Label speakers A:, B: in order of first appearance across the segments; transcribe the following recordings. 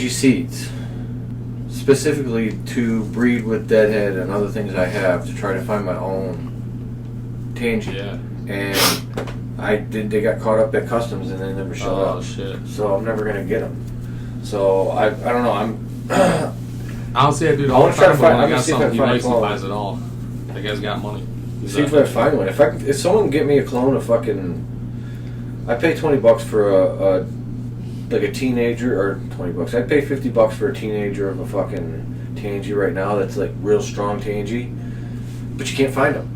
A: seeds, specifically to breed with deadhead and other things I have to try to find my own tangy.
B: Yeah.
A: And they got caught up at customs and they never showed up.
B: Oh shit.
A: So I'm never gonna get them. So I don't know.
B: Honestly, I do.
A: I want to try to find. I'm
B: I
A: gonna
B: got
A: see if I
B: something.
A: can
B: He
A: find a
B: likes. He
A: clone.
B: buys it all. That guy's got money.
A: See if I find one. If someone can get me a clone of fucking, I pay $20 for like a teenager, or $20. I'd pay $50 for a teenager of a fucking tangy right now. That's like real strong tangy, but you can't find them.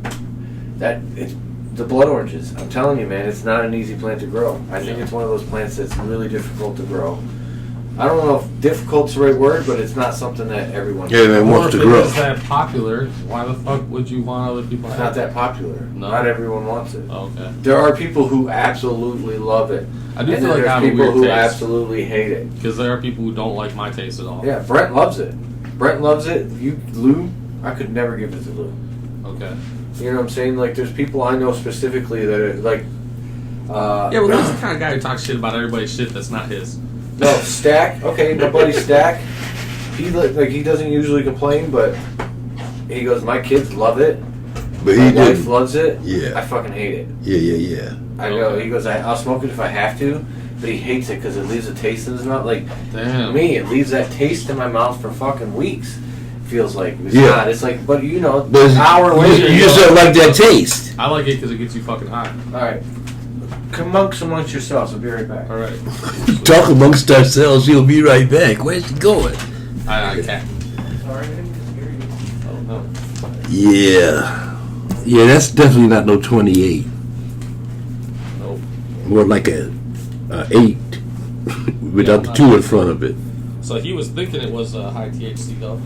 A: It's the blood oranges. I'm telling you, man, it's not an easy plant to grow. I think it's one of those plants that's really difficult to grow. I don't know if difficult's the right word, but it's not something that everyone
B: wants to grow. If it's that popular, why the fuck would you want other people to
A: have it? It's not that popular.
B: No.
A: Not everyone wants it.
B: Oh, okay.
A: There are people who absolutely love it.
B: I do
A: and
B: feel like I have
A: there's
B: a
A: people
B: weird
A: who
B: taste.
A: absolutely hate it.
B: Because there are people who don't like my taste at all.
A: Yeah, Brent loves it. Brent loves it. Lou, I could never give it to Lou.
B: Okay.
A: You know what I'm saying? Like, there's people I know specifically that are like.
B: Yeah, well, Lou's the kind of guy who talks shit about everybody's shit that's not his.
A: No, Stack. Okay, my buddy Stack. He doesn't usually complain, but he goes, "My kids love it.
C: But
A: my
C: he
A: wife
C: didn't.
A: loves it.
C: Yeah.
A: I fucking hate it.
C: Yeah.
A: I go. He goes, I'll smoke it if I have to, but he hates it because it leaves a taste in his mouth. Like me, it leaves that taste in my mouth for fucking weeks. Feels like it's not. It's like, but you know, an hour later,
C: you just don't like that taste.
B: I like it because it gets you fucking high.
A: All right. Amongst yourselves. I'll be right back.
B: All right.
C: Talk amongst ourselves. He'll be right back. Where's he going?
B: I can't.
A: Sorry, I didn't hear you.
B: Oh, no.
C: Yeah, that's definitely not no 28.
B: Nope.
C: More like a 8 without the 2 in front of it.
B: So he was thinking it was high THC though.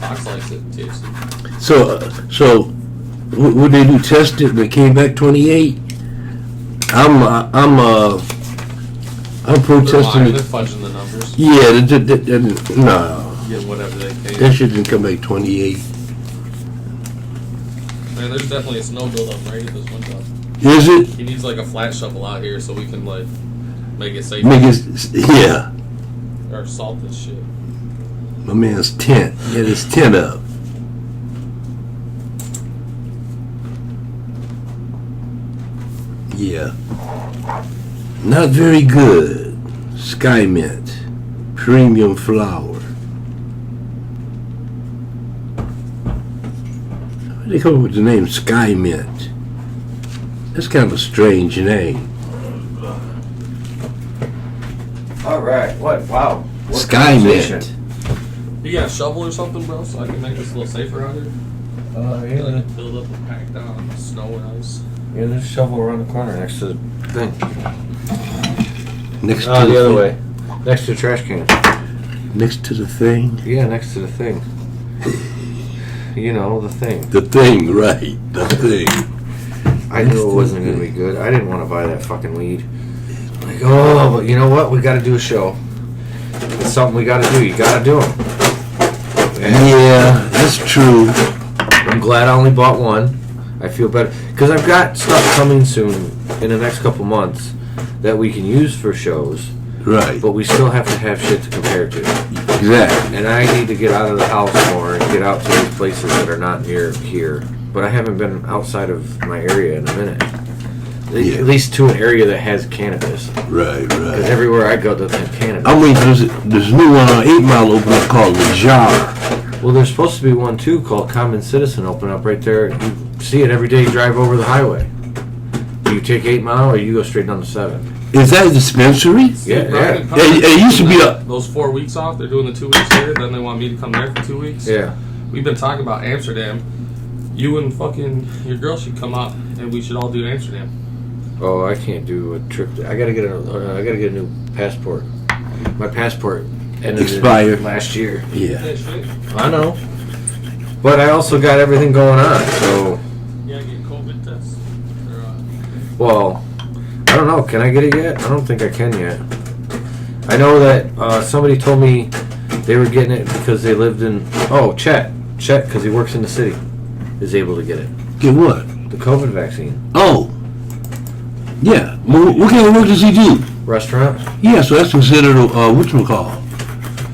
B: Fox likes it, THC.
C: So what they do? Test it, but it came back 28. I'm protesting.
B: They're fudging the numbers.
C: Yeah, no.
B: Get whatever they pay.
C: That shit didn't come back 28.
B: Man, there's definitely a snow buildup right at this window.
C: Is it?
B: He needs like a flat shovel out here so we can like make it safe.
C: Yeah.
B: Or salt this shit.
C: My man's tent. Get his tent up. Yeah. Not very good. Sky Mint. Premium flower. How did they come up with the name Sky Mint? That's kind of a strange name.
A: All right. What? Wow. What
C: Sky
A: conversation.
C: Mint.
B: You got a shovel or something, bro, so I can make this a little safer out here?
A: Yeah.
B: Like build up and pack down snow and ice.
A: Yeah, there's a shovel around the corner next to the thing.
C: Next to
A: the other
C: thing.
A: way. Next to the trash can.
C: Next to the thing.
A: Yeah, next to the thing. You know, the thing.
C: The thing, right. The thing.
A: I knew it wasn't going to be good. I didn't want to buy that fucking weed. Like, oh, but you know what? We got to do a show. It's something we got to do. You got to do them.
C: Yeah, that's true.
A: I'm glad I only bought one. I feel better. Because I've got stuff coming soon in the next couple months that we can use for shows.
C: Right.
A: But we still have to have shit to compare to.
C: Exactly.
A: And I need to get out of the house more and get out to these places that are not near here. But I haven't been outside of my area in a minute.
C: Yeah.
A: At least to an area that has cannabis.
C: Right.
A: Because everywhere I go doesn't have cannabis.
C: I mean, there's a new one on 8 Mile open up called The Jar.
A: Well, there's supposed to be one too called Common Citizen open up right there. You see it every day you drive over the highway. Do you take 8 Mile or you go straight down to 7?
C: Is that a dispensary?
A: Yeah.
C: It used to be a...
B: Those 4 weeks off, they're doing the 2 weeks here, then they want me to come there for 2 weeks.
A: Yeah.
B: We've been talking about Amsterdam. You and fucking your girl should come out and we should all do Amsterdam.
A: Oh, I can't do a trip. I gotta get a new passport. My passport ended
C: expired
A: last year.
C: Yeah.
A: I know. But I also got everything going on, so.
B: Yeah, get COVID tests.
A: Well, I don't know. Can I get it yet? I don't think I can yet. I know that somebody told me they were getting it because they lived in. Oh, Chet, because he works in the city, is able to get it.
C: Get what?
A: The COVID vaccine.
C: Oh. Yeah. What kind of work does he do?
D: restaurant.
C: Yeah, so that's considered whatchamacallit.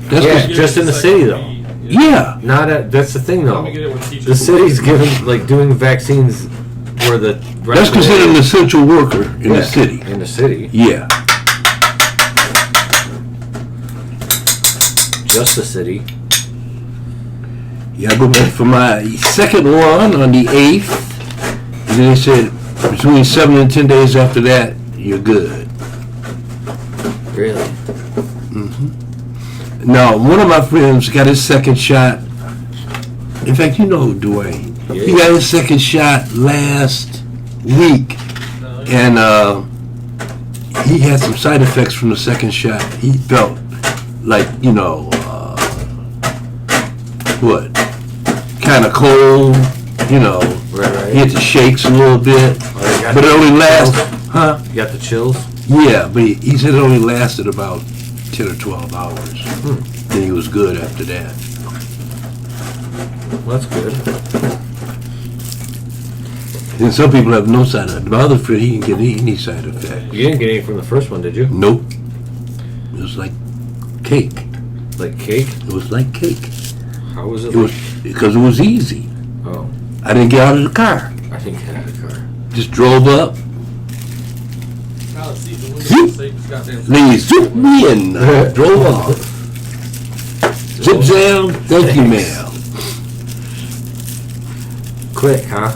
C: That's
D: Yeah,
C: cons-
D: just in the city though.
C: yeah.
D: Not at. That's the thing though.
B: Let me get it when teachers.
D: The city's giving doing vaccines where the
C: That's considered an essential worker in the city.
D: In the city,
C: Yeah.
D: just the city.
C: Yeah, I go back for my second one on the 8th. And then they said between 7 and 10 days after that, you're good.
D: Really?
C: Now, one of my friends got his second shot. In fact, you know Dwayne.
D: Yeah.
C: He got his second shot last week. And he had some side effects from the second shot. He felt like, what? Kind of cold,
D: Right.
C: He had the shakes a little bit. But it only lasted, huh?
D: You got the chills.
C: Yeah, but he said it only lasted about 10 or 12 hours. Then he was good after that.
D: Well, that's good.
C: And some people have no side effect. My other friend, he didn't get any side effect.
D: You didn't get any from the first one, did you?
C: Nope. It was like cake.
D: Like cake?
C: It was like cake.
D: How was it?
C: It was because it was easy.
D: Oh,
C: I didn't get out of the car.
D: I think I had a car.
C: Just drove up.
B: Now, see, the windows safe as goddamn.
C: They zooped me in. Drove off. Zip zam. Thank you, ma'am.
D: Quick, huh?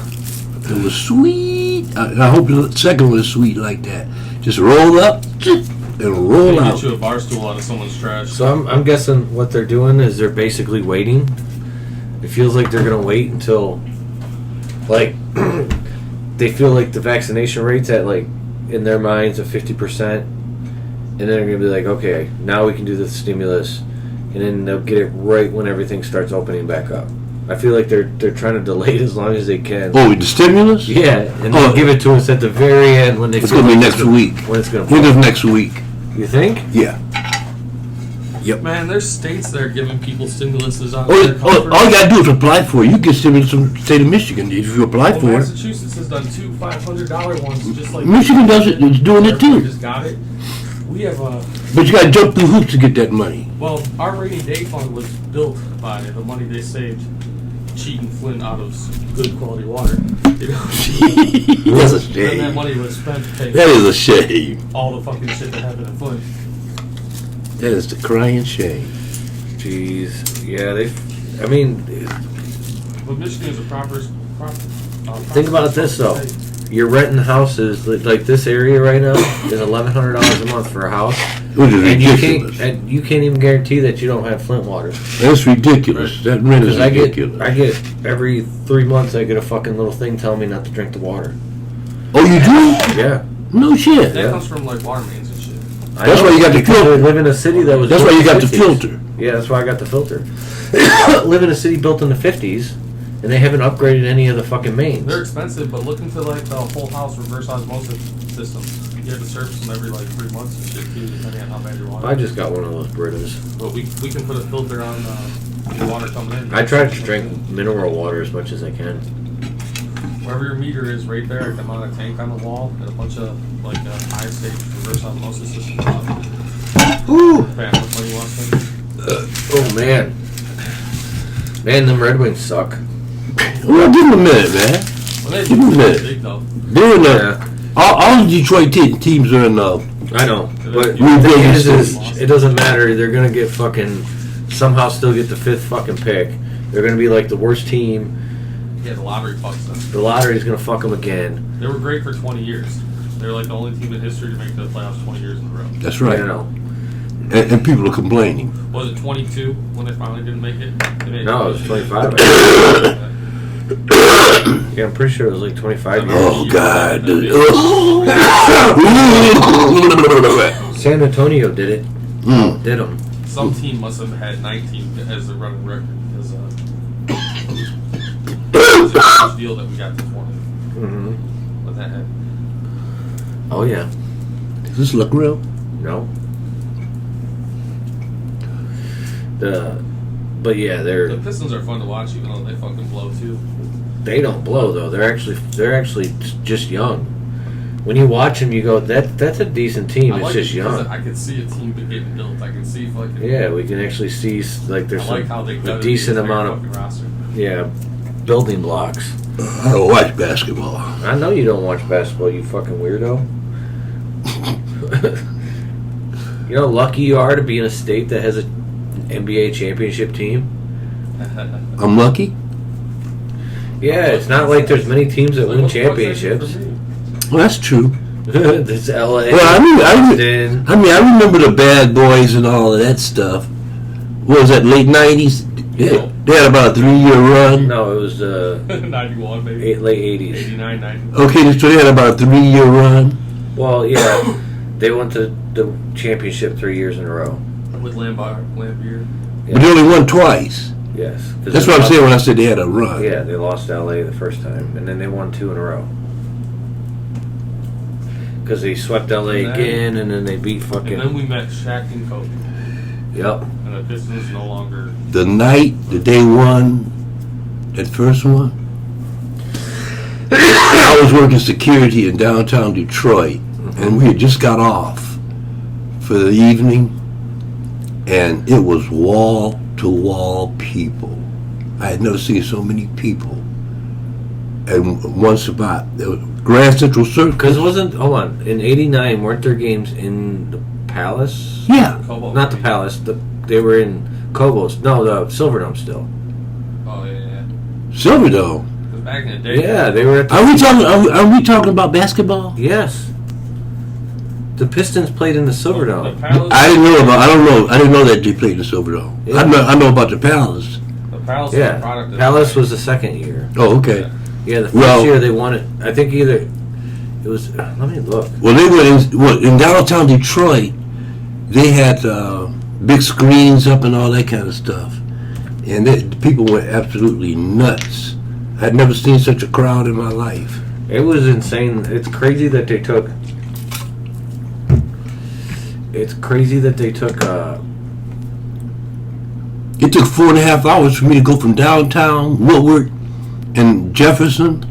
C: It was sweet. I hope the second one is sweet like that. Just roll up and roll
B: They
C: out.
B: get you a bar stool out of someone's trash.
D: So I'm guessing what they're doing is they're basically waiting. It feels like they're gonna wait until, like, they feel like the vaccination rate's at, like, in their minds of 50%, and then they're gonna be like, okay, now we can do the stimulus, and then they'll get it right when everything starts opening back up. I feel like they're trying to delay it as long as they can.
C: Oh, the stimulus?
D: Yeah, and they'll give it to us at the very end when they.
C: It's
D: feel
C: going to be
D: like
C: next week.
D: When it's gonna.
C: End of next week.
D: You think?
C: Yeah. Yep.
B: Man, there's states that are giving people stimuluses out there.
C: All you got to do is apply for it. You get stimulus from the state of Michigan if you apply for it.
B: Massachusetts has done two $500 ones, just like
C: Michigan does it. It's doing it
B: Everybody
C: too.
B: just got it. We have
C: But you got to jump through hoops to get that money.
B: well, our rainy day fund was built by the money they saved cheating Flint out of good quality water. You know?
C: That's a
B: And that
C: shame.
B: money was spent to pay
C: That is a shame.
B: all the fucking shit that happened in Flint.
C: That is the crying shame.
D: Jeez. Yeah, they. I mean,
B: But Michigan is a proper
D: think about this though. You're renting houses like this area right now is $1,100 a month for a house,
C: Which is
D: and
C: ridiculous.
D: you can't even guarantee that you don't have Flint water.
C: That's ridiculous. That rent is
D: Because
C: ridiculous.
D: I get every 3 months I get a fucking little thing telling me not to drink the water.
C: Oh, you do?
D: Yeah,
C: No shit.
B: That
D: Yeah.
B: comes from like water mains and shit.
C: That's why you got the
D: because
C: filter.
D: I live in a city that was.
C: That's why
D: built
C: you
D: in
C: got the
D: 50s.
C: filter.
D: Yeah, that's why I got the filter. Live in a city built in the 50s, and they haven't upgraded any of the fucking mains.
B: They're expensive, but look into like the whole house reverse osmosis system. You have to service them every like 3 months and shit too, depending on how bad your water.
D: I just got one of those Britas.
B: But we can put a filter on your water coming in.
D: I try to drink mineral water as much as I can.
B: Wherever your meter is, right there, I'm on a tank on the wall and a bunch of like high stage reverse osmosis systems.
D: Woo!
B: Bad with money wants
D: Oh man, them Red Wings suck.
C: Well, give him a minute, man.
B: Well, they
C: Give me a
B: do
C: minute.
B: big though.
C: They're in the,
D: Yeah,
C: all the Detroit teams are in the.
D: I know, but
B: You
D: the thing
C: really
D: is, it doesn't matter. They're gonna get fucking somehow still get the 5th fucking pick. They're gonna be like the worst team.
B: Yeah, the lottery fucks them.
D: The lottery's gonna fuck them again.
B: They were great for 20 years. They're like the only team in history to make the playoffs 20 years in a row.
C: That's right.
D: You know.
C: And people are complaining.
B: Was it 22 when they finally didn't make it? They made
D: No, it was 25. Yeah, I'm pretty sure it was like 25 years.
C: Oh God!
D: San Antonio did it.
C: Mm.
D: Did them.
B: Some team must have had 19 as the running record. Because it was a huge deal that we got to 20.
D: Mm-hmm.
B: But that had
D: Oh yeah.
C: Does this look real?
D: No. But yeah,
B: the Pistons are fun to watch, even though they fucking blow too.
D: they don't blow though. They're actually just young. when you watch them, you go, that's a decent team.
B: I
D: It's
B: like
D: just
B: it because
D: young.
B: I can see a team getting built. I can see fucking.
D: Yeah, we can actually see like there's
B: I like how they
D: a decent amount of
B: roster.
D: building blocks.
C: I don't watch basketball.
D: I know you don't watch basketball, you fucking weirdo. You know how lucky you are to be in a state that has an NBA championship team?
C: I'm lucky.
D: Yeah, it's not like there's many teams that win championships.
C: Well, that's true.
D: It's LA.
C: Well, I
D: Boston.
C: I remember the Bad Boys and all of that stuff. What was that, late 90s?
B: Yeah.
C: They had about a 3-year run.
D: No, it was
B: 91 maybe.
D: late 80s.
B: 89, 90.
C: Okay, so they had about a 3-year run.
D: Well, yeah, they went to the championship 3 years in a row.
B: With Lambeer.
D: Yeah.
C: But they only won twice.
D: Yes.
C: That's what I'm saying when I said they had a run.
D: Yeah, they lost to LA the first time, and then they won 2 in a row. Because they swept LA again, and then they beat fucking.
B: And then we met Shaq and Kobe.
D: Yep.
B: And the Pistons no longer.
C: The night that they won that first one, I was working security in downtown Detroit, and we had just got off for the evening, and it was wall-to-wall people. I had never seen so many people in one spot. There was Grand Central Circus.
D: Because it wasn't. Hold on. In '89, weren't there games in the Palace?
C: Yeah.
B: Kobo.
D: Not the Palace. They were in Cobos. No, the Silverdome still.
B: Oh, yeah.
C: Silverdome.
B: Because back in the day.
D: Yeah, they were at the.
C: Are we talking about basketball?
D: Yes. The Pistons played in the Silverdome.
B: The Palace,
C: I didn't know that they played in the Silverdome.
D: Yeah.
C: I know about the Palace.
B: the Palace was a
D: Yeah.
B: product of
D: Palace was the second year.
C: Oh, okay.
D: Yeah, the first
C: Well-
D: year they won it. I think either it was. Let me look.
C: Well, they were in downtown Detroit. They had big screens up and all that kind of stuff, and people went absolutely nuts. I'd never seen such a crowd in my life.
D: It was insane. It's crazy that they took. It's crazy that they took.
C: It took 4.5 hours for me to go from downtown Woodward and Jefferson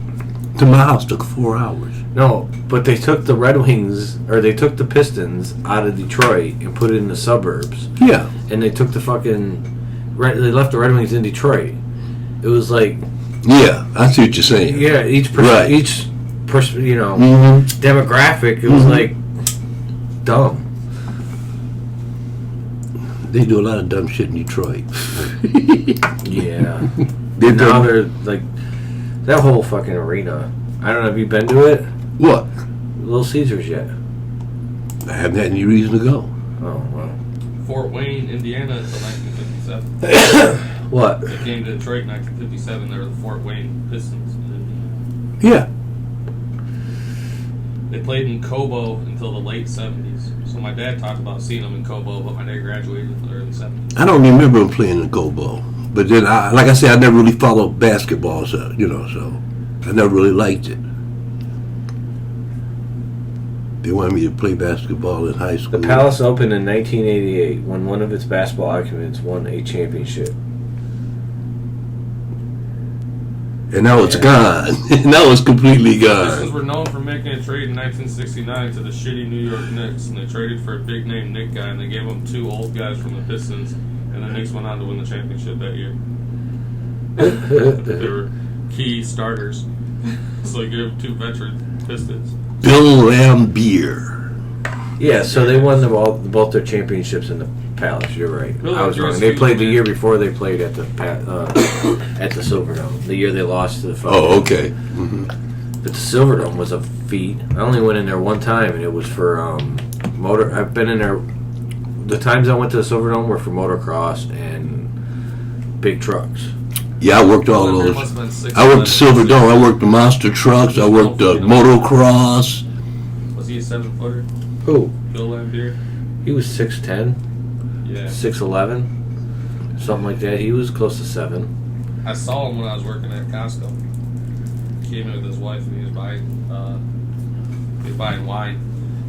C: to my house. Took 4 hours.
D: No, but they took the Red Wings, or they took the Pistons out of Detroit and put it in the suburbs.
C: Yeah.
D: And they took the fucking. They left the Red Wings in Detroit. It was like.
C: Yeah, I see what you're saying.
D: Yeah, each
C: Right.
D: Mm-hmm. demographic, it was like dumb.
C: They do a lot of dumb shit in Detroit.
D: Yeah.
C: They've
D: Now
C: done
D: they're like that whole fucking arena. I don't know. Have you been to it?
C: what?
D: Little Caesars yet?
C: I haven't had any reason to go.
D: Oh well.
B: Fort Wayne, Indiana until 1957.
D: What?
B: They came to Detroit in 1957. They were the Fort Wayne Pistons.
C: Yeah.
B: They played in Kobo until the late 70s. So my dad talked about seeing them in Kobo, but my dad graduated in the early 70s.
C: I don't remember him playing in Gobo. But then, like I said, I never really followed basketball, so I never really liked it. They wanted me to play basketball in high school.
D: The Palace opened in 1988 when one of its basketball occupants won a championship.
C: And now it's
D: Yeah.
C: gone. Now it's completely
B: The Pistons
C: gone.
B: were known for making a trade in 1969 to the shitty New York Knicks, and they traded for a big name Knick guy, and they gave him 2 old guys from the Pistons, and the Knicks went on to win the championship that year. They were key starters, so they gave 2 veteran Pistons.
C: Bill Lambier.
D: Yeah, so they won both their championships in the Palace. You're right.
B: Really,
D: I was
B: there
D: wrong.
B: was
D: They
B: few,
D: played the
B: man.
D: year before they played at the Silverdome. The year they lost to the.
C: Oh, okay. Hmm.
D: But the Silverdome was a feat. I only went in there one time, and it was for motor. I've been in there. The times I went to the Silverdome were for motocross and big trucks.
C: Yeah, I worked all
B: Well, there
C: those.
B: must have been 6
C: I worked the
B: seven.
C: Silverdome. I worked the monster trucks. I worked the motocross.
B: Was he a 7-footer?
D: Who?
B: Bill Lambier?
D: He was 6'10",
B: Yeah.
D: 6'11", something like that. He was close to 7.
B: I saw him when I was working at Costco. He came in with his wife and he was buying wine.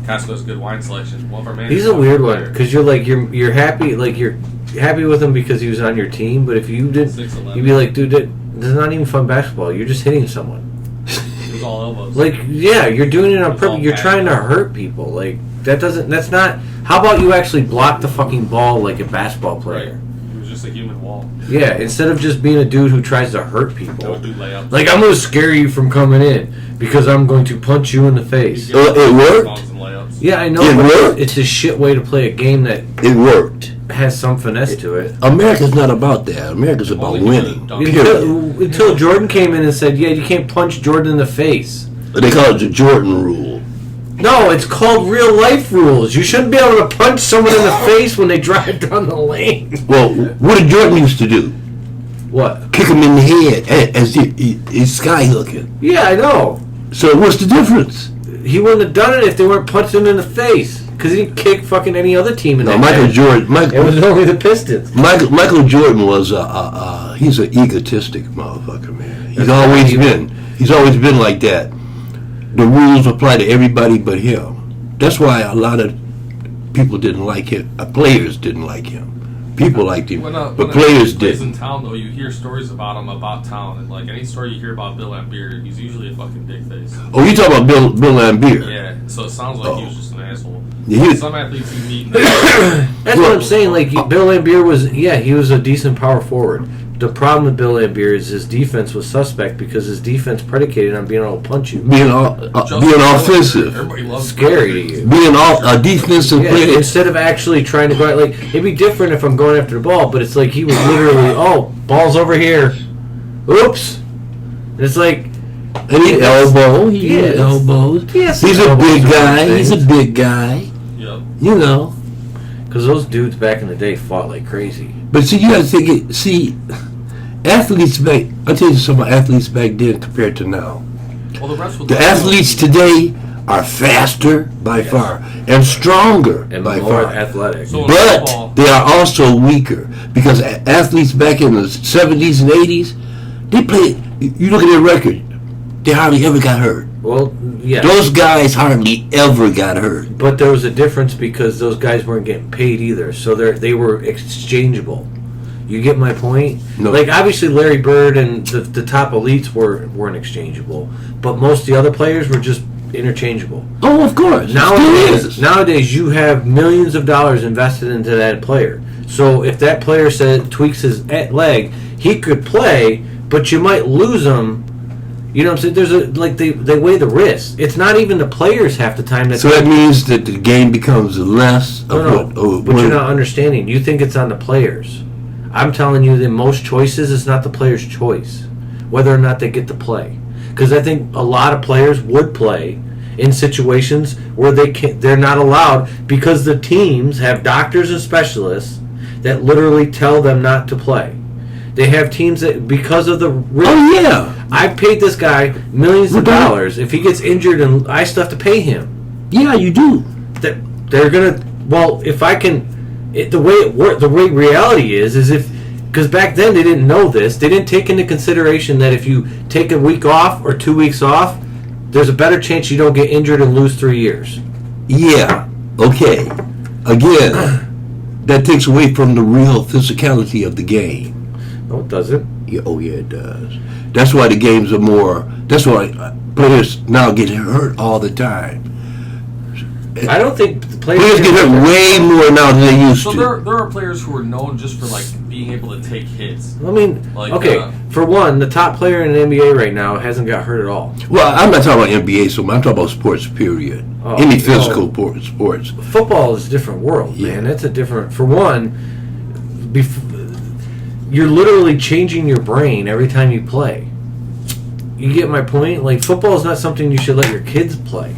B: Costco's good wine selection. Well, for man,
D: He's a weird one because you're happy you're happy with him because he was on your team, but if you didn't,
B: 6'11".
D: you'd be like, dude, this is not even fun basketball. You're just hitting someone.
B: It was all elbows.
D: Like, yeah, you're doing it on
B: It's all
D: purpose. You're
B: bad.
D: trying to hurt people. Like, that's not. How about you actually block the fucking ball like a basketball
B: Right.
D: player?
B: It was just a human wall.
D: Yeah, instead of just being a dude who tries to hurt
B: That
D: people.
B: would do layups.
D: Like, I'm going to scare you from coming in because I'm going to punch you in the face.
B: You get
C: it worked.
B: bombs and layups.
D: Yeah, I know,
C: It
D: but
C: worked.
D: it's a shit way to play a game that
C: It worked.
D: has some finesse to it.
C: America's not about that. America's about
B: Only
C: winning.
B: dunk.
C: Period.
D: Until Jordan came in and said, yeah, you can't punch Jordan in the face.
C: They call it the Jordan rule.
D: No, it's called real life rules. You shouldn't be able to punch someone in the face when they drive down the lane.
C: Well, what did Jordan used to do?
D: What?
C: Kick him in the head as he's sky hooking.
D: Yeah, I know.
C: So what's the difference?
D: He wouldn't have done it if they weren't punching him in the face. Because he didn't kick fucking any other team in
C: No,
D: the
C: Michael
D: face.
C: Jordan.
D: It was only the Pistons.
C: Michael Jordan was he's an egotistic motherfucker, man. He's
D: That's
C: always
D: right.
C: been. He's always been like that. The rules apply to everybody but him. That's why a lot of people didn't like him. Players didn't like him. People liked him, but players
B: he plays
C: didn't.
B: in town, though, you hear stories about him about town, and like any story you hear about Bill Laimbeer, he's usually a fucking big face.
C: Oh, you talking about Bill Laimbeer?
B: Yeah, so it sounds like he was just an asshole.
C: Yeah, he-
B: Some athletes you meet.
D: That's what I'm saying. Like, Bill Laimbeer was, he was a decent power forward. The problem with Bill Laimbeer is his defense was suspect because his defense predicated on being able to punch you.
C: being offensive,
B: Everybody loves
D: Scary to you.
C: being a defensive
D: Yeah,
C: player.
D: instead of actually trying to go out, like, it'd be different if I'm going after the ball, but it's like he was literally, ball's over here. Oops. And it's like,
C: And he elbow, he
D: Yeah,
C: had elbows.
D: yes,
C: He's a
D: elbows
C: big
D: and
C: guy.
D: things.
C: He's a big guy.
B: Yep.
C: You know.
D: because those dudes back in the day fought like crazy.
C: But see, you got to think it. See, athletes back. I'll tell you something about athletes back then compared to now.
B: Well, the rest was
C: The athletes today are faster by far and stronger
D: And
C: by
D: more
C: far.
D: athletic.
B: So-
C: But
B: football.
C: they are also weaker because athletes back in the 70s and 80s, they played. You look at their record, they hardly ever got hurt.
D: Well, yeah.
C: Those guys hardly ever got hurt.
D: But there was a difference because those guys weren't getting paid either, so they were exchangeable. You get my point?
C: No.
D: Like, obviously Larry Bird and the top elites weren't exchangeable, but most of the other players were just interchangeable.
C: Oh, of course. It still is.
D: Nowadays you have millions of dollars invested into that player. So if that player tweaks his leg, he could play, but you might lose him. You know what I'm saying? There's they weigh the risk. It's not even the players half the time that.
C: So that means that the game becomes less of
D: No,
C: what.
D: but you're not understanding. You think it's on the players. I'm telling you that most choices is not the player's choice, whether or not they get to play. Because I think a lot of players would play in situations where they're not allowed because the teams have doctors and specialists that literally tell them not to play. They have teams that, because of the risk,
C: Oh yeah,
D: I paid this guy millions of
C: Right.
D: dollars. If he gets injured, and I still have to pay him.
C: yeah, you do.
D: That they're gonna. Well, if I can, the way it work, the way reality is if because back then they didn't know this. They didn't take into consideration that if you take a week off or 2 weeks off, there's a better chance you don't get injured and lose 3 years.
C: Yeah. Okay. Again, that takes away from the real physicality of the game.
D: No, it doesn't.
C: Yeah, oh yeah, it does. That's why the games are more. That's why players now get hurt all the time.
D: I don't think the players
C: Players get hurt way more now than they used
B: So
C: to.
B: there are players who are known just for like being able to take hits.
D: I mean,
B: Like,
D: okay, for one, the top player in the NBA right now hasn't got hurt at all.
C: Well, I'm not talking about NBA so much. I'm talking about sports. Period.
D: Oh,
C: Any physical sports.
D: Football is a different world,
C: Yeah.
D: man. That's a different. For one, you're literally changing your brain every time you play. You get my point? Like, football is not something you should let your kids play.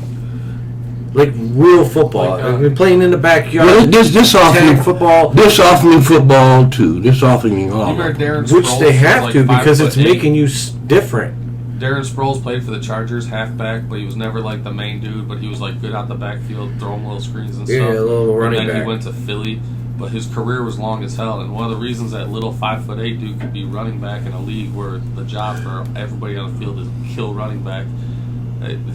D: Like real football.
B: Like,
D: I mean, playing in the backyard.
C: Well, this offering
D: tag football,
C: This offering football too. This offering all.
B: You remember Darren
D: which
B: Sproles
D: they
B: was
D: have
B: like
D: to because it's
B: 5'8".
D: making you different.
B: Darren Sproles played for the Chargers, halfback, but he was never like the main dude. But he was like good out the backfield, throwing little screens and
D: Yeah,
B: stuff.
D: a little running
B: and then
D: back.
B: he went to Philly, but his career was long as hell. And one of the reasons that little 5'8" dude could be running back in a league where the job for everybody on the field is kill running back,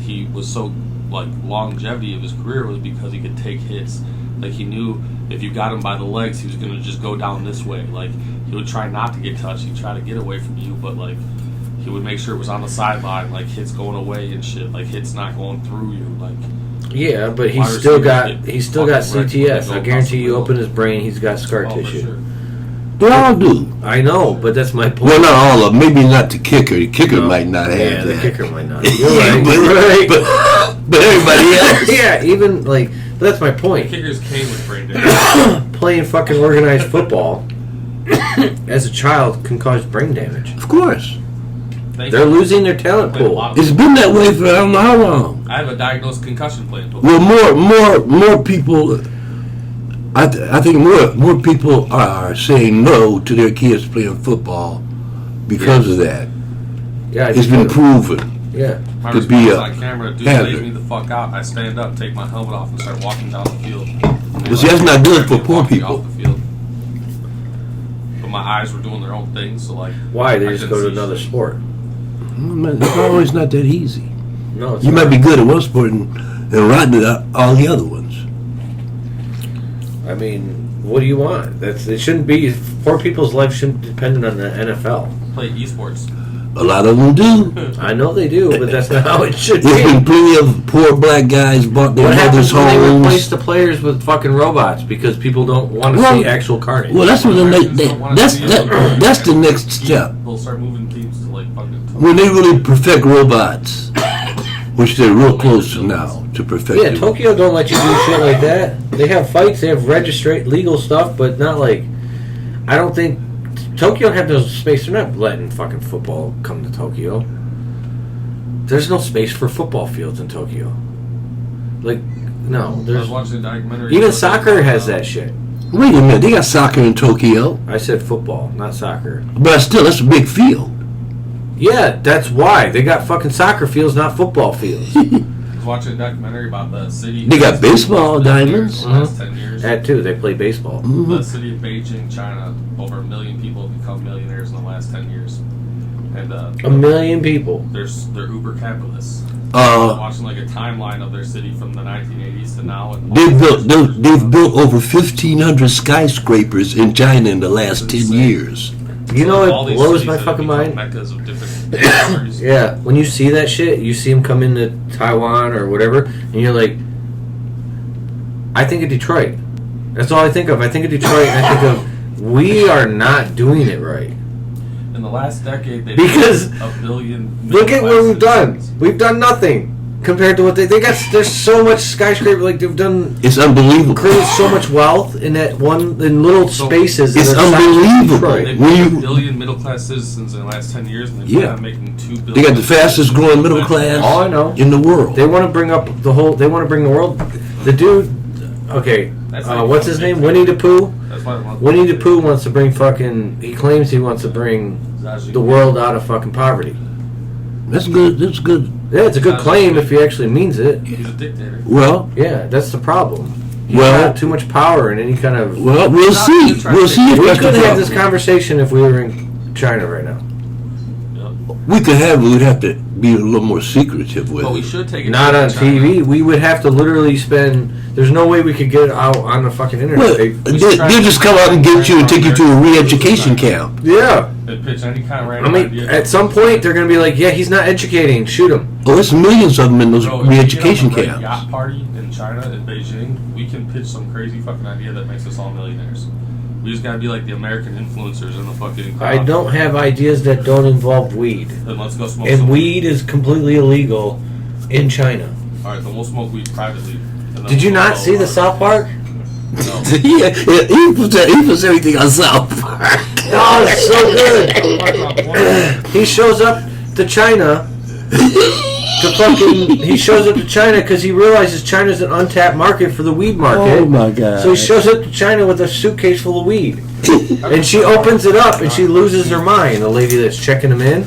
B: he was so like longevity of his career was because he could take hits. Like he knew if you got him by the legs, he was gonna just go down this way. Like he would try not to get touched. He'd try to get away from you, but like he would make sure it was on the sideline, like hits going away and shit, like hits not going through you, like.
D: Yeah, but
B: Wide
D: he's still
B: receivers
D: got
B: get fucking wrecked when
D: CTS.
B: they
D: I
B: go
D: guarantee you,
B: across the
D: open his brain, he's got scar
B: middle.
D: tissue.
B: For sure.
C: They all do.
D: I know, but that's my point.
C: Well, not all of them. Maybe not the kicker. The kicker might not have
D: Yeah,
C: that.
D: the kicker might not. You're right.
C: but,
D: You're right.
C: but everybody else.
D: Yeah, even like but that's my
B: The
D: point.
B: kickers came with brain damage.
D: Playing fucking organized football as a child can cause brain damage.
C: Of course.
D: They're losing their talent pool.
C: It's been that way for I don't know how long.
B: I have a diagnosed concussion playing football.
C: Well, more people. I think more people are saying no to their kids playing football because of that.
D: Yeah, I
C: It's
D: do
C: been
D: too.
C: proven
D: Yeah.
B: My
C: to
B: response
C: be a
B: on camera, dude
C: hazard.
B: laid me the fuck out. I stand up, take my helmet off, and start walking down the field.
C: Well, see, that's not good for poor
B: Walking
C: people.
B: off the field. But my eyes were doing their own thing, so like.
D: Why? They
B: I
D: just
B: couldn't
D: go to
B: see
D: another
B: shit.
D: sport.
C: It's always not that easy.
D: No, it's
C: You
D: not.
C: might be good at one sport and rotten at all the other ones.
D: I mean, what do you want? It shouldn't be. Poor people's life shouldn't be dependent on the NFL.
B: Play esports.
C: A lot of them do.
D: I know they do, but that's not how it should
C: There's been
D: be.
C: plenty of poor black guys bought their
D: What
C: mother's
D: happens when they replace
C: homes.
D: the players with fucking robots because people don't want to
C: Well-
D: see actual carnage?
C: Well, that's what
B: Americans don't wanna see it.
C: that's the next step.
B: They'll start moving teams to like fucking.
C: When they really perfect robots, which they're real close to now to perfect.
D: Yeah, Tokyo don't let you do shit like that. They have fights, they have legal stuff, but not like. I don't think Tokyo don't have no space. They're not letting fucking football come to Tokyo. There's no space for football fields in Tokyo. Like, no,
B: I was
D: there's.
B: watching a documentary.
D: Even soccer has that shit.
C: Wait a minute, they got soccer in Tokyo,
D: I said football, not soccer.
C: but still, that's a big field.
D: Yeah, that's why they got fucking soccer fields, not football fields.
B: I was watching a documentary about the city.
C: They got baseball diamonds.
B: The last 10 years.
D: That too, they play baseball.
B: The city of Beijing, China, over 1 million people have become millionaires in the last 10 years. And
D: 1 million people.
B: they're uber capitalists. I'm
C: Uh,
B: watching like a timeline of their city from the 1980s to now. And
C: they've built over 1,500 skyscrapers in China in the last 10 years.
D: You know
B: all
D: what
B: these
D: blows
B: cities
D: my
B: have
D: fucking
B: become
D: mind?
B: Meccas of different countries.
D: Yeah, when you see that shit, you see them come into Taiwan or whatever, and you're like, I think of Detroit. That's all I think of. I think of Detroit, and I think of, we are not doing it right.
B: In the last decade, they've
D: Because
B: built a billion.
D: Look at what we've done.
B: citizens.
D: We've done nothing compared to what they got. There's so much skyscraper, like they've done,
C: It's unbelievable.
D: created so much wealth in that in little spaces. that
C: It's
D: are the size of
C: unbelievable.
D: Detroit.
B: They've
C: When
B: built
C: you-
B: a billion middle class citizens in the last 10 years, and they're
C: Yeah.
B: making 2 billion.
C: They got the fastest growing middle class
D: Oh, I know.
C: in the world.
D: They want to bring up the whole. They want to bring the world. The dude. Okay.
B: That's how you
D: What's
B: fucking
D: his
B: make
D: name?
B: it.
D: Winnie the Pooh.
B: That's why I want
D: Winnie the Pooh wants to bring fucking. He claims he wants to bring the world out of fucking poverty.
C: That's good. That's good.
D: Yeah, it's a good claim if he actually means it.
B: He's a dictator.
C: Well,
D: Yeah, that's the problem. He's
C: Well-
D: got too much power in any kind of.
C: we'll see. We'll see if
D: We
C: that's the
D: could have this
C: problem.
D: conversation if we were in China right now.
B: Yep.
C: We could have. We'd have to be a little more secretive with
B: But we
C: it.
B: should take it.
D: Not
B: to
D: on
B: China.
D: TV. We would have to literally spend. There's no way we could get it out on the fucking internet.
C: Well, they'll just come out and get you and take you to a re-education camp.
D: Yeah.
B: They pitch any kind of
D: I
B: random
D: mean,
B: idea.
D: at some point they're gonna be like, "Yeah, he's not educating. Shoot him."
C: Oh, there's millions of them in those
B: Bro, if we
C: re-education
B: get on the right
C: camps.
B: yacht party in China, in Beijing, we can pitch some crazy fucking idea that makes us all millionaires. We just gotta be like the American influencers in the fucking crowd.
D: I don't have ideas that don't involve weed,
B: Then let's go smoke
D: and
B: some
D: weed is completely illegal in China.
B: Alright, then we'll smoke weed privately. And then
D: Did you
B: we'll
D: not
B: go,
D: see the South Park?
B: No.
C: Yeah, he puts everything on South Park.
D: Oh, it's so good. He shows up to China to fucking. He shows up to China because he realizes China's an untapped market for the weed market.
C: Oh my God!
D: So he shows up to China with a suitcase full of weed. And she opens it up and she loses her mind, the lady that's checking him in.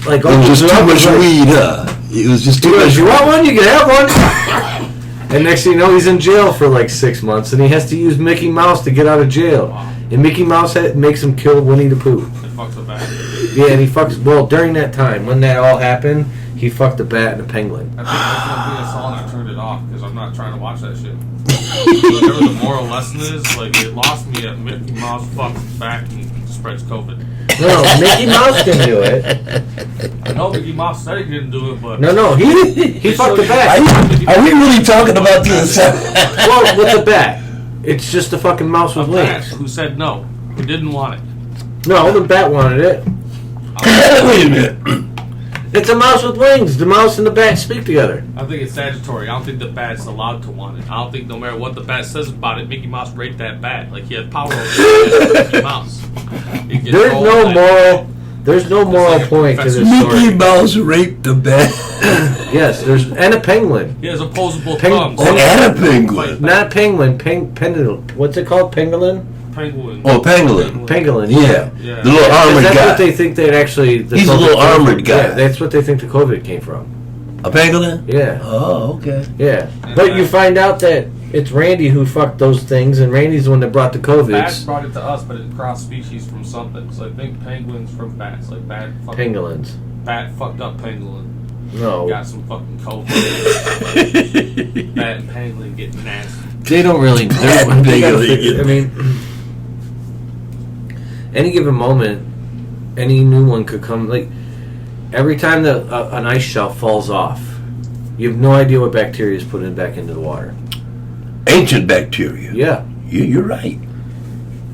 D: Like,
C: It was just
D: opens it
C: too
D: up,
C: much
D: is like,
C: weed, huh? It was just
D: He
C: too
D: goes,
C: much.
D: "You want one? You can have one." And next thing you know, he's in jail for like 6 months, and he has to use Mickey Mouse to get out of jail. And Mickey Mouse makes him kill Winnie the Pooh.
B: It fucks the back.
D: Yeah, and he fucks. Well, during that time when that all happened, he fucked a bat and a penguin.
B: I think that's one thing I saw and I turned it off because I'm not trying to watch that shit. Whatever the moral lesson is, like it lost me at Mickey Mouse fucks back and spreads COVID.
D: No, Mickey Mouse can do it.
B: I know Mickey Mouse said he didn't do it, but
D: No, he fucked the bat.
C: Are we really talking about this?
D: Well, with the bat, it's just a fucking mouse
B: a
D: with
B: bat
D: wings.
B: who said no, who didn't want it.
D: No, the bat wanted it.
C: Wait a minute.
D: It's a mouse with wings. The mouse and the bat speak together.
B: I think it's statutory. I don't think the bat's allowed to want it. I don't think no matter what the bat says about it, Mickey Mouse raped that bat. Like he has power over Mickey Mouse.
D: There's no moral point to this
C: Mickey
D: story.
C: Mouse raped the bat.
D: Yes, and a penguin.
B: He has opposable
D: Peng-
B: thumbs.
C: Oh, and a penguin.
D: Not penguin. Pendulum. What's it called? Pangolin?
B: Penguin.
C: Oh, pangolin.
D: Pangolin.
C: Yeah.
B: Yeah.
C: The little armored
D: That's
C: guy.
D: what they think that actually.
C: He's a little armored guy.
D: Yeah, that's what they think the COVID came from.
C: A pangolin?
D: Yeah.
C: Oh, okay.
D: Yeah. But you find out that it's Randy who fucked those things, and Randy's the one that brought the
B: Bats
D: COVID.
B: brought it to us, but it crossed species from something. So I think penguins from bats. Like bat fucking
D: Pangolins.
B: bat fucked up pangolin.
D: No.
B: Got some fucking COVID. Bat and pangolin get nasty.
D: They don't really. I mean, any given moment, any new one could come. Like every time that an ice shelf falls off, you have no idea what bacteria is put back into the water.
C: Ancient bacteria.
D: Yeah,
C: You're right.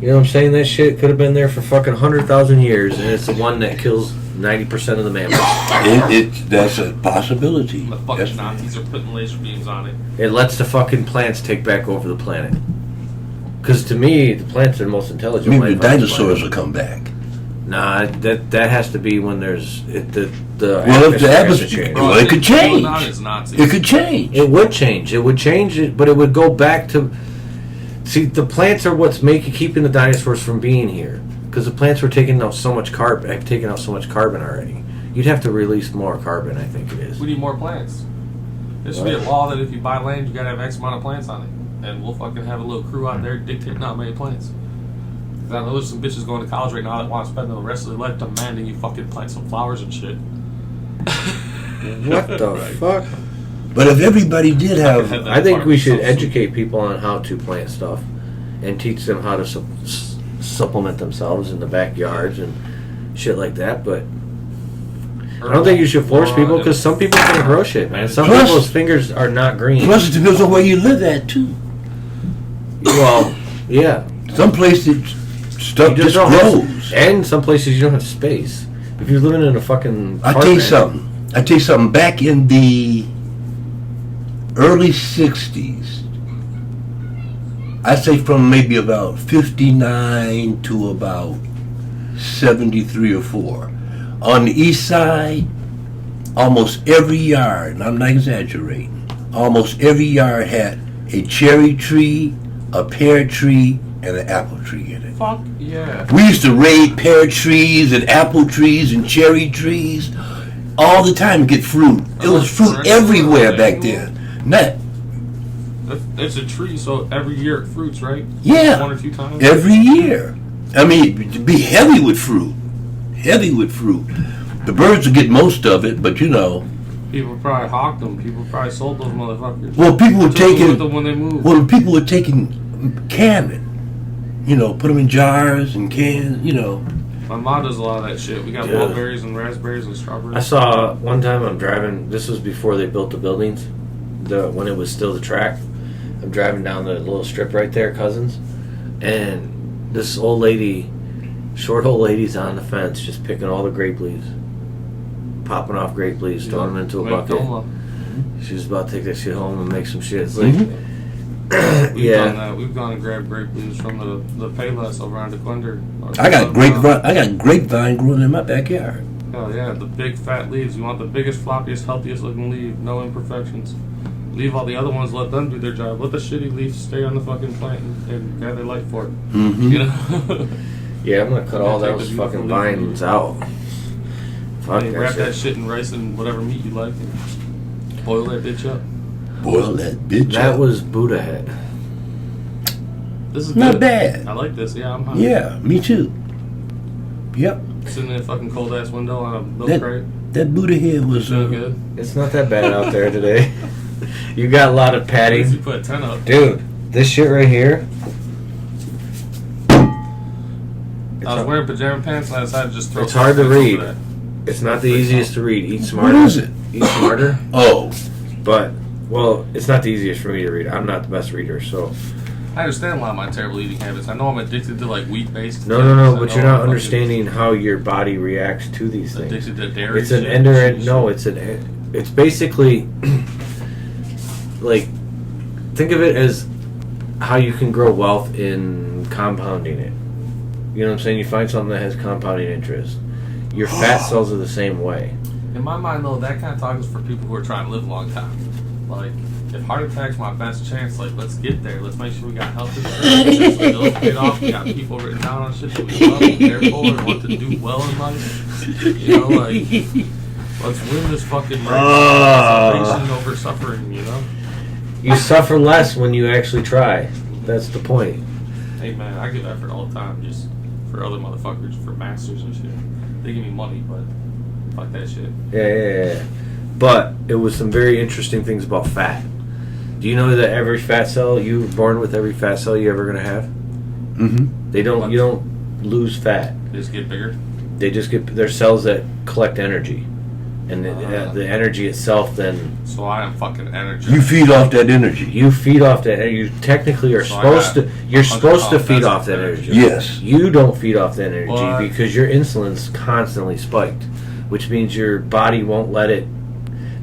D: you know what I'm saying. That shit could have been there for fucking 100,000 years, and it's the one that kills 90% of the mammals.
C: That's a possibility.
B: The fucking Nazis are putting laser beams on it.
D: It lets the fucking plants take back over the planet. Because to me, the plants are the most intelligent.
C: Maybe the
D: life on the
C: dinosaurs will
D: planet.
C: come back.
D: Nah, that has to be when there's the
C: Well, if the
D: has to
C: atmosphere,
D: change.
C: well, it could change.
B: Not as Nazis.
C: It could change.
D: It would change. It would change it, but it would go back to. See, the plants are what's keeping the dinosaurs from being here. Because the plants were taking out so much carbon. Have taken out so much carbon already. You'd have to release more carbon. I think it is.
B: We need more plants. There should be a law that if you buy land, you gotta have X amount of plants on it, and we'll fucking have a little crew out there dictating how many plants. 'Cause I know there's some bitches going to college right now that want to spend the rest of their life demanding you fucking plant some flowers and shit.
D: What the fuck?
C: But if everybody did have,
D: I think we should educate people on how to plant stuff, and teach them how to supplement themselves in the backyards and shit like that. But I don't think you should force people, because some people can't grow shit, man. Some
C: Plus-
D: people's fingers are not green.
C: plus it depends on where you live at too.
D: Well, yeah.
C: Some places stuff
D: You
C: just
D: don't have-
C: grows.
D: and some places you don't have space. If you're living in a fucking
C: I'll tell you something. Back in the early 60s, I'd say from maybe about 59 to about 73 or 4. On the east side, almost every yard, and I'm not exaggerating, almost every yard had a cherry tree, a pear tree, and an apple tree in it.
B: Fuck yeah.
C: We used to raid pear trees and apple trees and cherry trees all the time to get fruit. It was fruit everywhere back then. Not
B: It's a tree, so every year it fruits, right?
C: Yeah.
B: One or two times.
C: every year. I mean, to be heavy with fruit. Heavy with fruit. The birds would get most of it, but you know.
B: People probably hawked them. People probably sold those motherfuckers.
C: Well, people were
B: Took them with
C: taking.
B: them when they moved.
C: Well, people were taking canning. You know, put them in jars and cans. You know.
B: My mom does a lot of that shit. We got
D: Yeah.
B: mulberries and raspberries and strawberries.
D: I saw one time I'm driving. This was before they built the buildings, when it was still the track. I'm driving down the little strip right there, Cousins, and this old lady, short old lady's on the fence, just picking all the grape leaves, popping off grape leaves, throwing them into a bucket. She was about to take that shit home and make some shit. It's like,
C: Mhm.
B: We've done
D: yeah,
B: that. We've gone and grabbed grape leaves from the Payless over on DeQuinder.
C: I got grapevine growing in my backyard.
B: Oh yeah, the big fat leaves. You want the biggest, floppiest, healthiest looking leaf, no imperfections. Leave all the other ones, let them do their job. Let the shitty leaf stay on the fucking plant and gather light for it.
C: Mm-hmm.
B: You know?
D: yeah. I'm gonna cut all
B: Take the
D: those
B: beautiful
D: fucking
B: leaf.
D: vines out. Fuck
B: And
D: that
B: wrap that
D: shit.
B: shit in rice and whatever meat you like and boil that bitch up.
C: Boil that bitch
D: That
C: up.
D: was Buddha head.
B: This is
C: Not
B: good.
C: bad.
B: I like this. Yeah, I'm hungry.
C: Yeah, me too. Yep.
B: Sitting in a fucking cold ass window on a milk
C: That-
B: crate.
C: That Buddha head was
B: Doing good.
D: It's not that bad out there today. You got a lot of
B: If you
D: padding,
B: put a 10 up.
D: dude. This shit right here.
B: I was wearing pajama pants and I decided to just throw.
D: It's hard to
B: over
D: read.
B: that.
D: It's not the easiest to read. Eat smarter.
C: What is it?
D: Eat smarter.
C: Oh,
D: But, well, it's not the easiest for me to read. I'm not the best reader, so.
B: I understand a lot of my terrible eating habits. I know I'm addicted to like wheat-based.
D: No, but you're not understanding how your body reacts to these things.
B: Addicted to dairy.
D: It's an
B: shit,
D: endurance.
B: shit.
D: No, it's basically like, think of it as how you can grow wealth in compounding it. You know what I'm saying? You find something that has compounding interest. Your fat cells are the same way.
B: In my mind, though, that kind of talk is for people who are trying to live a long time. Like, if heart attack's my best chance, like, let's get there. Let's make sure we got health insurance, bills paid off, we got people written down on shit that we love and care for and want to do well in life. You know, like, let's win this fucking race. Salvation over suffering, you know?
D: You suffer less when you actually try. That's the point.
B: Hey, man, I give effort all the time just for other motherfuckers, for masters and shit. They give me money, but fuck that shit.
D: Yeah. But it was some very interesting things about fat. Do you know that every fat cell you were born with, every fat cell you're ever gonna have?
C: mm-hmm.
D: You don't lose fat.
B: They just get bigger.
D: They just get, they're cells that collect energy, and the energy itself then
B: So I am fucking energy.
C: You feed off that energy.
D: you feed off that. You technically are
B: So I
D: supposed
B: got
D: to. You're
B: 100
D: supposed to
B: pounds
D: feed
B: of
D: off that
B: energy.
D: energy.
C: Yes.
D: You don't feed off that energy
B: What?
D: because your insulin's constantly spiked, which means your body won't let it.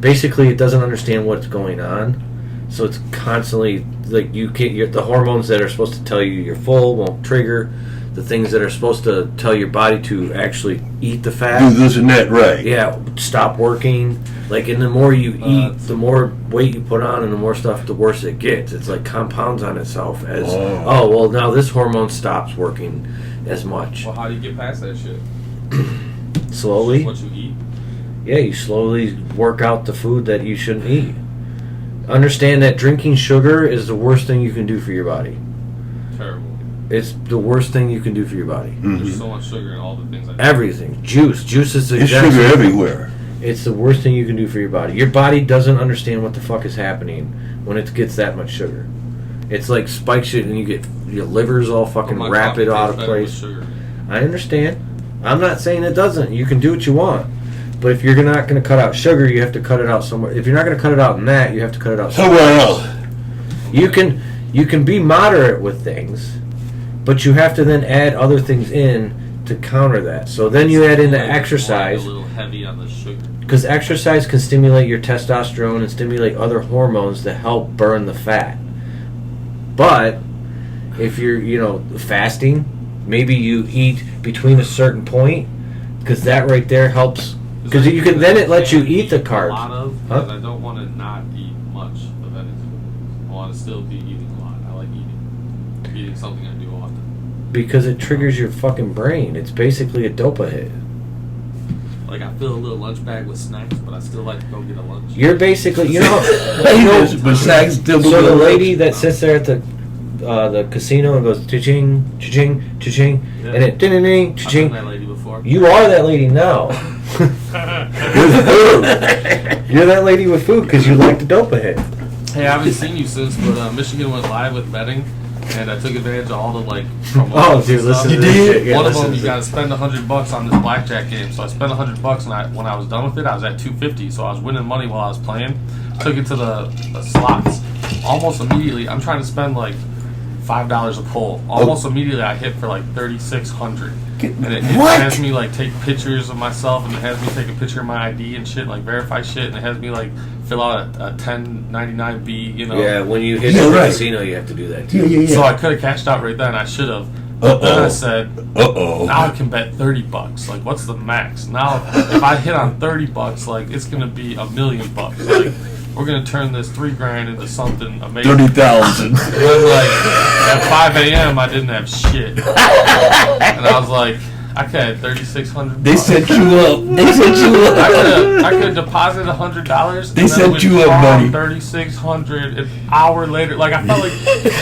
D: Basically, it doesn't understand what's going on, so it's constantly like you can't. The hormones that are supposed to tell you you're full won't trigger. The things that are supposed to tell your body to actually eat the fat,
C: Do this and that right.
D: yeah, stop working. Like, and the more you eat, the more weight you put on, and the more stuff, the worse it gets. It's like compounds on itself as, oh well, now this hormone stops working as much.
B: Well, how do you get past that shit?
D: Slowly,
B: What you eat?
D: yeah, you slowly work out the food that you shouldn't eat. Understand that drinking sugar is the worst thing you can do for your body.
B: Terrible.
D: It's the worst thing you can do for your body.
B: There's so much sugar in all the things I do.
D: Everything, juice is the
C: There's
D: exact
C: sugar
D: same thing.
C: everywhere.
D: It's the worst thing you can do for your body. Your body doesn't understand what the fuck is happening when it gets that much sugar. It's like spikes it and you get your liver's all fucking
B: My
D: rapid
B: coffee
D: out of
B: tastes better with
D: place.
B: Sugar.
D: I understand. I'm not saying it doesn't. You can do what you want. But if you're not going to cut out sugar, you have to cut it out somewhere. If you're not going to cut it out in that, you have to cut it out
C: Somewhere else.
D: You can be moderate with things, but you have to then add other things in to counter that. So then you add in the exercise.
B: A little heavy on the sugar.
D: Because exercise can stimulate your testosterone and stimulate other hormones that help burn the fat. But if you're, fasting, maybe you eat between a certain point, because that right there helps. Because you can then it lets you eat the carbs.
B: A lot of,
D: Huh?
B: because I don't want to not eat much of anything. I want to still be eating a lot. I like eating. Eating something I do often.
D: Because it triggers your fucking brain. It's basically a dopa hit.
B: Like, I fill a little lunch bag with snacks, but I still like to go get a lunch.
D: You're basically,
C: But snacks still
D: So the lady that sits there at the casino and goes cha-ching, cha-ching, cha-ching,
B: Yeah.
D: and it ding-ding,
B: I've
D: cha-ching.
B: been that lady before.
D: You are that lady now. You're that lady with food because you like the dopa hit.
B: Hey, I haven't seen you since, but Michigan went live with betting, and I took advantage of all the promotions.
D: Oh, dude,
B: and
D: listen
B: stuff.
D: to this shit. Yeah,
B: One of
D: listen
B: them,
D: to
B: you got to spend $100 on this blackjack game. So I spent $100, and when I was done with it, I was at $250. So I was winning money while I was playing. Took it to the slots. Almost immediately, I'm trying to spend like $5 a pull. Almost immediately, I hit for like $3,600. And it
C: What?
B: has me like take pictures of myself, and it has me take a picture of my ID and shit, like verify shit, and it has me like fill out a 1099B,
D: Yeah, when you hit
C: Yeah,
D: the
C: right.
D: casino, you have to do that too.
C: Yeah.
B: So I could have cashed out right then. I should have. But then I said,
C: Uh-oh.
B: now I can bet $30. Like, what's the max? Now, if I hit on $30, like, it's gonna be $1 million. Like, we're gonna turn this $3,000 into something amazing.
C: 30,000.
B: And then, like, at 5 a.m., I didn't have shit. And I was like, I could have $3,600.
C: They set you up. They set you up.
B: I could have deposited $100.
C: They
B: and then
C: set you up,
B: withdrawn
C: buddy.
B: $3,600 an hour later. Like, I felt like,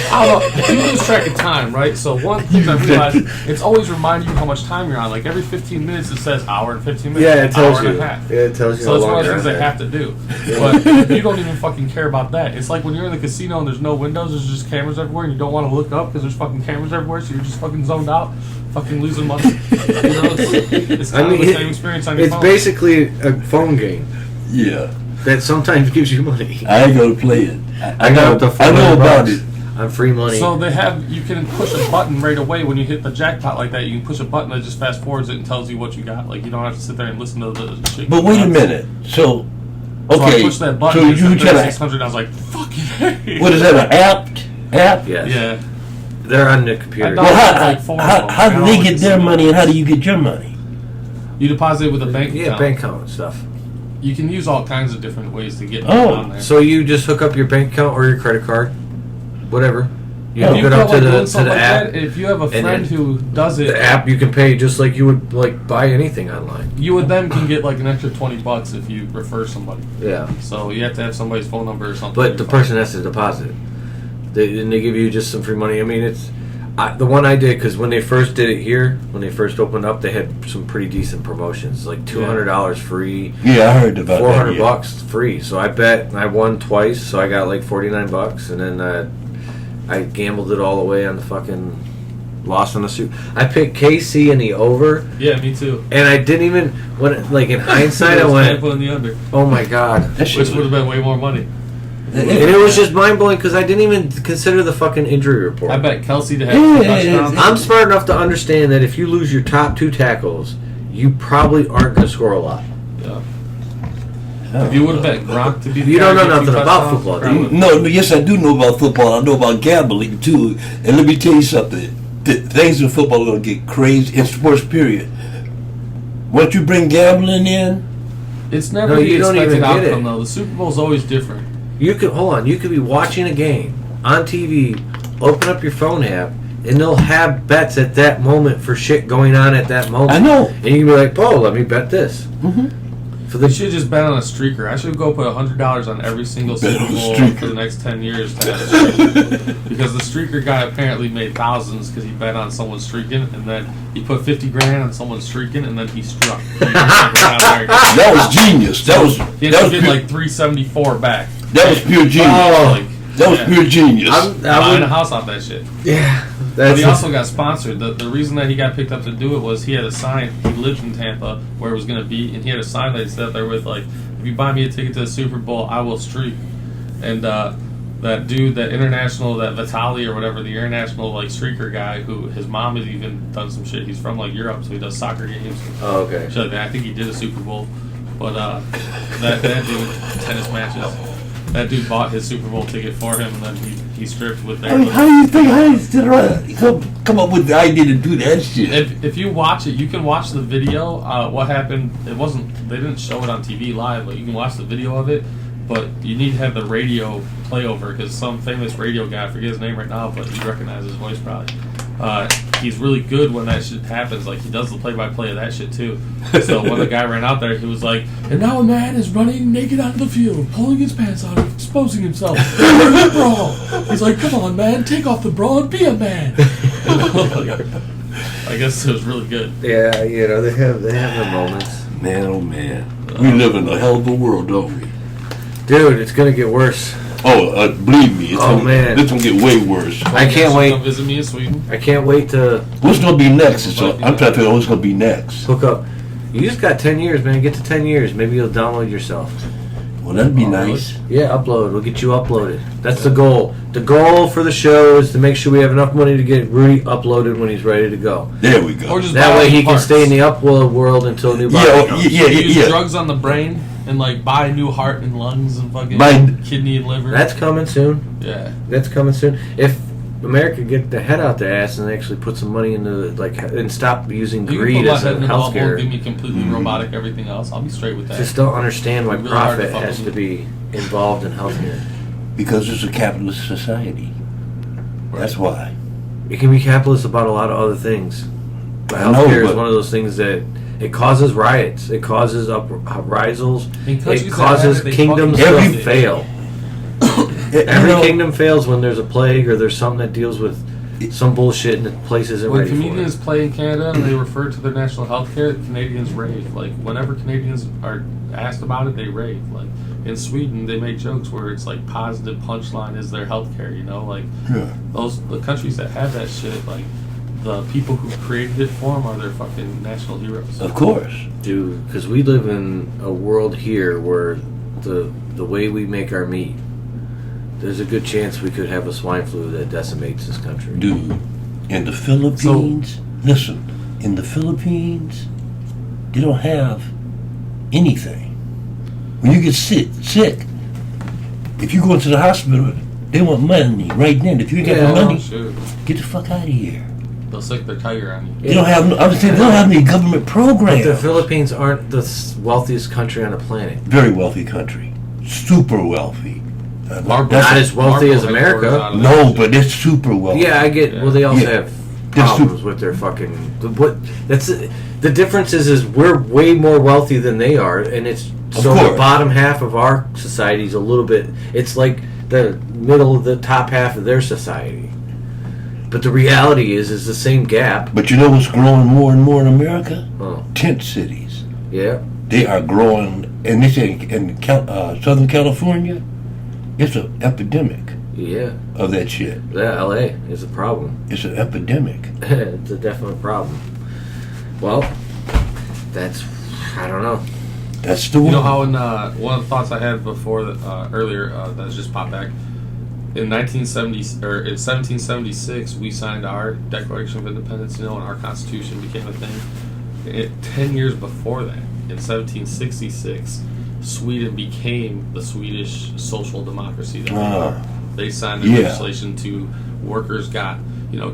B: I don't know, you lose track of time, right? So one thing I realized, it's always reminding you how much time you're on. Like, every 15 minutes it says hour and 15 minutes.
D: Yeah, it tells
B: hour
D: you.
B: and a half.
D: Yeah, it tells you
B: So
D: how
B: it's one
D: long
B: of the things
D: you're
B: they
D: there.
B: have to do. But you don't even fucking care about that. It's like when you're in the casino and there's no windows, there's just cameras everywhere, and you don't want to look up because there's fucking cameras everywhere, so you're just fucking zoned out. fucking losing money. It's kind of the same experience on your
D: it's
B: phone.
D: basically a phone game
C: Yeah.
D: that sometimes gives you money.
C: I ain't gonna play it.
D: I got up to
C: I know about
D: $400
C: it.
D: on free money.
B: So you can push a button right away when you hit the jackpot like that. You can push a button that just fast forwards it and tells you what you got. Like you don't have to sit there and listen to the shit.
C: But wait a minute. So,
B: So I
C: okay.
B: pushed that button.
C: So
B: and
C: you
B: it said
C: tell
B: 600. I was like, fucking hey.
C: what is that? An app? App?
D: yes.
B: Yeah.
D: They're on the computer.
B: I know.
C: Well,
B: Like four
C: how,
B: of them.
C: how
B: They
C: do
B: all
C: they
B: look
C: get
B: the
C: their
B: same.
C: money, and how do you get your money?
B: You deposit it with a bank
D: Yeah,
B: account.
D: bank account and stuff.
B: You can use all kinds of different ways to get money
C: Oh.
B: on there.
D: So you just hook up your bank account or your credit card, whatever. You
C: Oh.
D: hook
B: you
D: it
B: feel
D: up to
B: like
D: the
B: doing something like
D: app.
B: that, if you have a
D: and
B: friend
D: then
B: who does it,
D: The app you can pay just like you would like buy anything online.
B: you would then can get like an extra $20 if you refer somebody.
D: Yeah,
B: So you have to have somebody's phone number or something.
D: but the person has to deposit it. And they give you just some free money. I mean, it's the one I did because when they first did it here, when they first opened up, they had some pretty decent promotions, like $200 free,
C: Yeah, I heard about that.
D: $400
C: yeah.
D: free. So I bet and I won twice, so I got like $49, and then I gambled it all away on the fucking lost on the suit. I picked KC in the over,
B: Yeah, me too.
D: and I didn't even when like in hindsight I
B: It was
D: went,
B: Tampa in the under,
D: oh my god.
C: That shit
B: which would have been way more money.
D: And it was just mind blowing because I didn't even consider the fucking injury report.
B: I bet Kelsey to have
C: Yeah,
B: two touchdowns.
D: I'm smart enough to understand that if you lose your top 2 tackles, you probably aren't going to score a lot.
B: Yeah. If you would have bet Gronk to be the
D: You
B: guy
D: don't know
B: to get two
D: nothing about
B: touchdowns,
D: football, do
B: probably
D: you?
B: would.
C: No, yes, I do know about football. I know about gambling too. And let me tell you something: things in football are going to get crazy in sports. Period. Once you bring gambling in,
B: It's never
D: No,
B: the
D: you don't
B: expected
D: even get
B: outcome
D: it.
B: though. The Super Bowl's always different.
D: You could hold on. You could be watching a game on TV, open up your phone app, and they'll have bets at that moment for shit going on at that moment.
C: I know.
D: And you can be like, "Oh, let me bet this." For
B: They
D: the
B: should just bet on a streaker. I should go put $100 on every single
C: Bet
B: Super
C: on a
B: Bowl
C: streaker.
B: for the next 10 years to have a streaker. Because the streaker guy apparently made thousands because he bet on someone streaking, and then he put 50 grand on someone streaking, and then he struck.
C: that was genius. That was
B: He
C: that was
B: had to get
C: pure,
B: like 374 back.
C: that was pure genius.
B: Like,
C: That was
B: yeah.
C: pure genius.
B: Buying a house off that shit.
D: yeah,
B: But
D: that's
B: he also got sponsored. The reason that he got picked up to do it was he had a sign. He lived in Tampa where it was going to be, and he had a sign that he sat there with, like, if you buy me a ticket to the Super Bowl, I will streak. And that dude, that international, that Vitali or whatever, the international, like, streaker guy, who his mom has even done some shit. He's from, like, Europe, so he does soccer games.
D: Oh, okay.
B: Shit like that. I think he did a Super Bowl. But that dude, tennis matches, that dude bought his Super Bowl ticket for him, and then he stripped with their...
C: How do you think come up with the idea to do that shit?
B: If you watch it, you can watch the video. What happened? They didn't show it on TV live, but you can watch the video of it. But you need to have the radio play over because some famous radio guy, I forget his name right now, but you recognize his voice probably. He's really good when that shit happens. Like, he does the play-by-play of that shit too. So when the guy ran out there, he was like, "And now a man is running naked onto the field, pulling his pants out, exposing himself. Wearing a bra." He's like, "Come on, man, take off the bra and be a man." I guess it was really good.
D: Yeah, you know they have their moments.
C: Man, oh man, we live in a hell of a world, don't we?
D: Dude, it's gonna get worse.
C: Oh, believe me,
D: Man.
C: This gonna get way worse.
D: I can't wait.
B: Come visit me in Sweden.
D: I can't wait to
C: What's gonna be next? I'm trying to figure out what's gonna be next.
D: hook up. You just got 10 years, man. Get to 10 years. Maybe you'll download yourself.
C: Well, that'd be
B: Oh, really?
C: nice.
D: Yeah, upload. We'll get you uploaded. That's the goal. The goal for the show is to make sure we have enough money to get Rudy uploaded when he's ready to go.
C: There we go.
B: Or just
D: That
B: buy
D: way he
B: parts.
D: can stay in the upload world until a new body
C: Yeah,
D: comes.
C: yeah,
B: Use
C: yeah.
B: drugs on the brain and like buy a new heart and lungs and fucking
C: Buy-
B: kidney and liver.
D: That's coming soon.
B: yeah.
D: That's coming soon. If America get the head out their ass and actually put some money into and stop using
B: You can
D: greed
B: put my
D: as
B: head
D: a
B: in the bubble, give
D: healthcare.
B: me completely robotic everything else. I'll be straight with that.
D: Just don't understand why
B: Really hard to
D: profit
B: fuck
D: has
B: with
D: to be involved in healthcare.
C: Because it's a capitalist society. That's why.
D: It can be capitalist about a lot of other things. But
C: I know,
D: healthcare is
C: but-
D: one of those things that it causes riots. It causes uprisals.
B: In countries
D: It
B: that
D: causes
B: have it, they
D: kingdoms
B: fucking
D: to
B: do it.
D: fail. Every kingdom fails when there's a plague or there's something that deals with some bullshit and the place isn't
B: When
D: ready for
B: comedians
D: it.
B: play in Canada and they refer to their national health care, Canadians rave. Like, whenever Canadians are asked about it, they rave. Like, in Sweden, they make jokes where it's like positive punchline is their health care, you know? Like,
C: Yeah.
B: the countries that have that shit, like, the people who created it for them are their fucking national heroes.
C: Of course.
D: Dude, because we live in a world here where the way we make our meat, there's a good chance we could have a swine flu that decimates this country.
C: Dude, in the Philippines, listen, in the Philippines, they don't have anything. When you get sick, if you go into the hospital, they want money right then. If you ain't got no money,
B: Shoot.
C: get the fuck out of here.
B: They'll stick their tiger on you.
C: They don't have. I was saying they don't have any government
D: But
C: programs.
D: the Philippines aren't the wealthiest country on the planet.
C: Very wealthy country, super wealthy.
B: Marble-
D: Not as wealthy
B: Marble
D: as America.
B: headquarters out of
C: No,
B: that
C: but it's super wealthy.
D: Yeah, I get.
B: Yeah.
D: Well, they also
C: Yeah.
D: have
C: They're
D: problems with their fucking. What? That's the difference is we're way more wealthy than they are, and it's
C: Of
D: so the
C: course.
D: bottom half of our society is a little bit. It's like the middle of the top half of their society. But the reality is the same gap.
C: But you know what's growing more and more in America?
D: Oh,
C: Tent cities.
D: yeah.
C: They are growing, and they say in Southern California, it's an epidemic
D: Yeah,
C: of that shit.
D: yeah, LA is a problem.
C: It's an epidemic.
D: It's a definite problem. Well, that's, I don't know.
C: That's the
B: You
C: one.
B: know how in one of the thoughts I had before earlier that just popped back. In 1970 or in 1776, we signed our Declaration of Independence, and our Constitution became a thing. 10 years before that, in 1766, Sweden became the Swedish social democracy that we are. They signed the
C: Yeah.
B: legislation to workers got,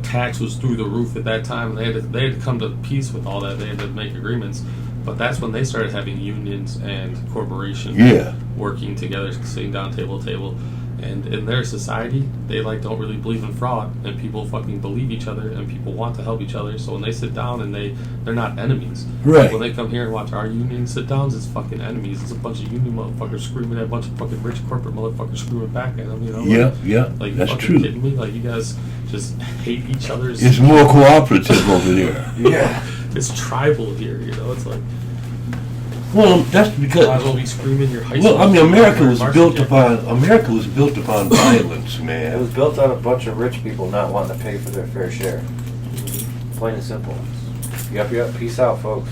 B: tax was through the roof at that time, and they had to come to peace with all that. They had to make agreements. But that's when they started having unions and corporations
C: Yeah.
B: working together, sitting down table to table. And in their society, they don't really believe in fraud, and people fucking believe each other, and people want to help each other. So when they sit down, and they're not enemies.
C: Right.
B: When they come here and watch our union sit downs, it's fucking enemies. It's a bunch of union motherfuckers screaming at a bunch of fucking rich corporate motherfuckers screaming back at them.
C: Yeah,
B: Like, you
C: that's
B: fucking
C: true.
B: kidding me? Like, you guys just hate each other's.
C: It's more cooperative over there.
A: Yeah.
B: It's tribal here. It's like
C: Well, that's
B: might as well
C: because.
B: be screaming your high school.
C: Well, I mean, America was
B: varsity
C: built
B: jacket.
C: upon violence,
A: It
C: man.
A: was built on a bunch of rich people not wanting to pay for their fair share. Plain and simple. Yep. Peace out, folks.